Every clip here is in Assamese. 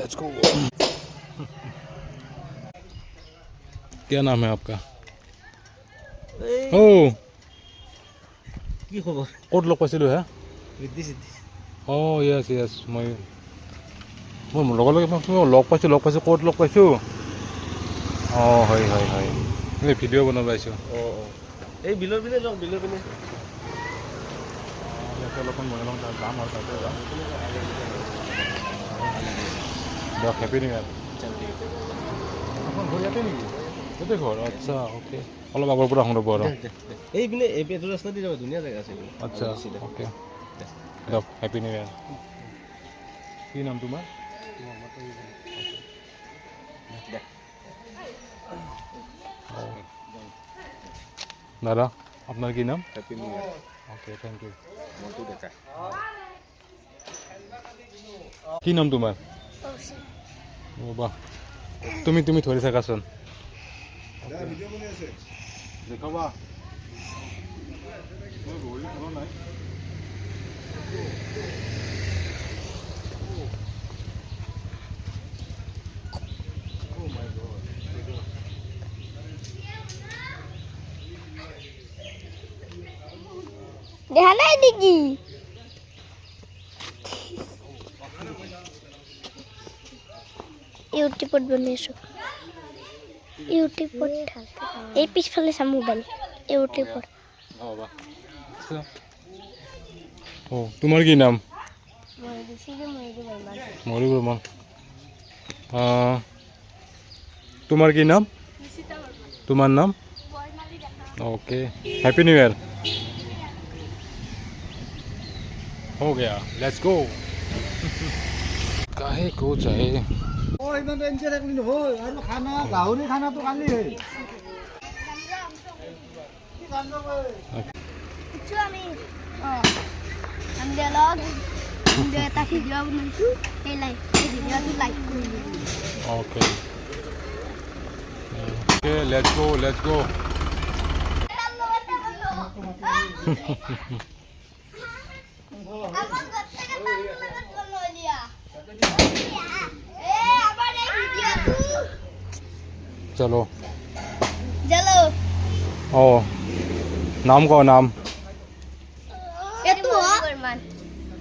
Let's go. क्या नाम है आपका? ओ কি খবৰ? ক'ত লগ পাইছিলোঁ হে? ৰিদ্ধি সিদ্ধি। অঁ য়েছ য়েছ, মই লগৰ লগ পাইছোঁ ক'ত লগ পাইছোঁ? অঁ হয় হয় হয়, এই ভিডিঅ' বনাব পাইছোঁ। এই বিলৰ পিনে যাওঁ, বিলৰ পিনে। ইয়াতে অলপমান বনাই লওঁ, যাম আৰু তাতে যাম দিয়ক। হেপী নিউ ইয়াৰ। আপোনাৰ ঘৰ ইয়াতে নেকি? ইয়াতে ঘৰ, আচ্ছা অ'কে। অলপ আগৰ পৰা আহোঁ ৰ'ব আৰু। এই পিনে এই পেট্ৰল ৰাস্তা দি যাব, ধুনীয়া জেগা আছে। আচ্ছা অ'কে দিয়ক, হেপী নিউ ইয়াৰ। কি নাম তোমাৰ? দাদা আপনার কি নাম? Happy new year. Okay thank you. Montu Deka. কি নাম তোমার? ও বাহ, তুমি তুমি ধৰি থাকাচোন। ভিডিঅ' বনাই আছে দেখাবা। মই গৈ থকা নাই। দেখা নাই নেকি? ইউটিউবত বনাইছো, ইউটিউবত। এই পিছফালে চাম মোবাইল, ইউটিউবত। ও তোমার কি নাম? মরিবুর রহমান। তোমার কি নাম? তোমার নাম? Okay happy new year. हो गया, लेट्स गो। काहे को चाहे ও ইমান টেনচন ৰাখলি নহয়, আৰু খানা গাহৰি খানাটো কালি হে। আমি আমি লগ এটা ভিডিঅ' বনাইছো, এই ভিডিঅ'টো লাইক কৰি দিবি। Okay okay let's go let's go. चलो चलो। ओ नाम को नाम এটো বর্মান,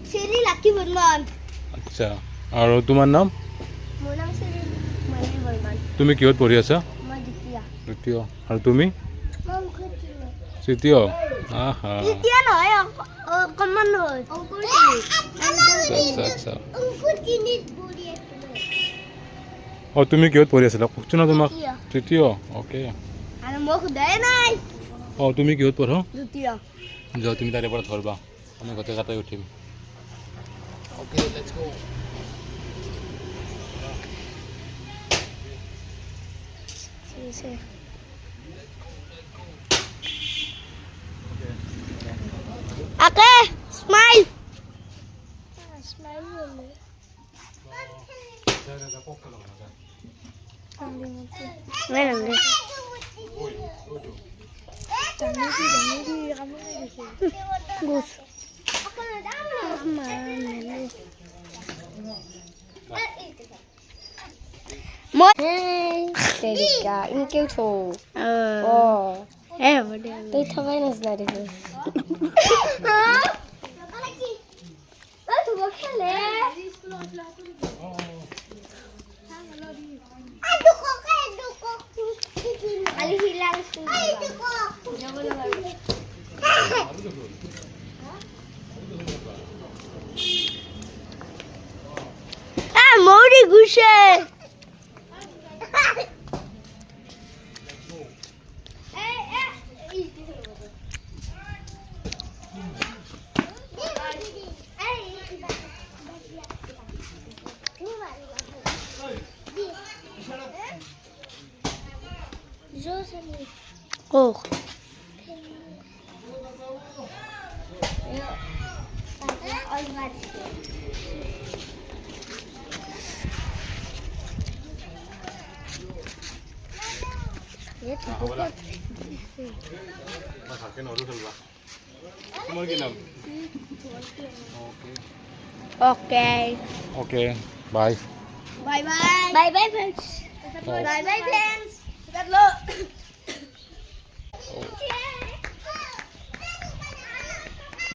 শ্রী লাকি বর্মান। আচ্ছা, আৰু তোমাৰ নাম? মোৰ নাম শ্ৰী ময়ূৰী বৰ্মান। তুমি কিহত পঢ়ি আছা? মই দ্বিতীয়। দ্বিতীয়। আৰু তুমি? মই তৃতীয়। তৃতীয়। আহা তৃতীয় নহয়, অকমান নহয়, অংকুৰ আচ্ছা আচ্ছা। অংকুৰ তিনিত পঢ়ি আছো। অ তুমি কিহত পঢ়ি আছিলা? কওকচোন না তোমাক। তৃতীয়। তৃতীয় অ'কে। আৰু মোক সোধাই নাই। অ তুমি কিহত পঢ়ো? দ্বিতীয়। যোৱা তুমি তাৰে পৰা ধৰবা, আমি গোটেই কাটাই উঠিম। অ'কে লেটছ গো। আকে স্মাইল স্মাইল বলে tôi thôi là giờ được rồi. Mori gushe. Hoch. তোমাৰ কি নাম? Okay. Okay bye. Bye bye. Bye bye friends. Bye bye friends.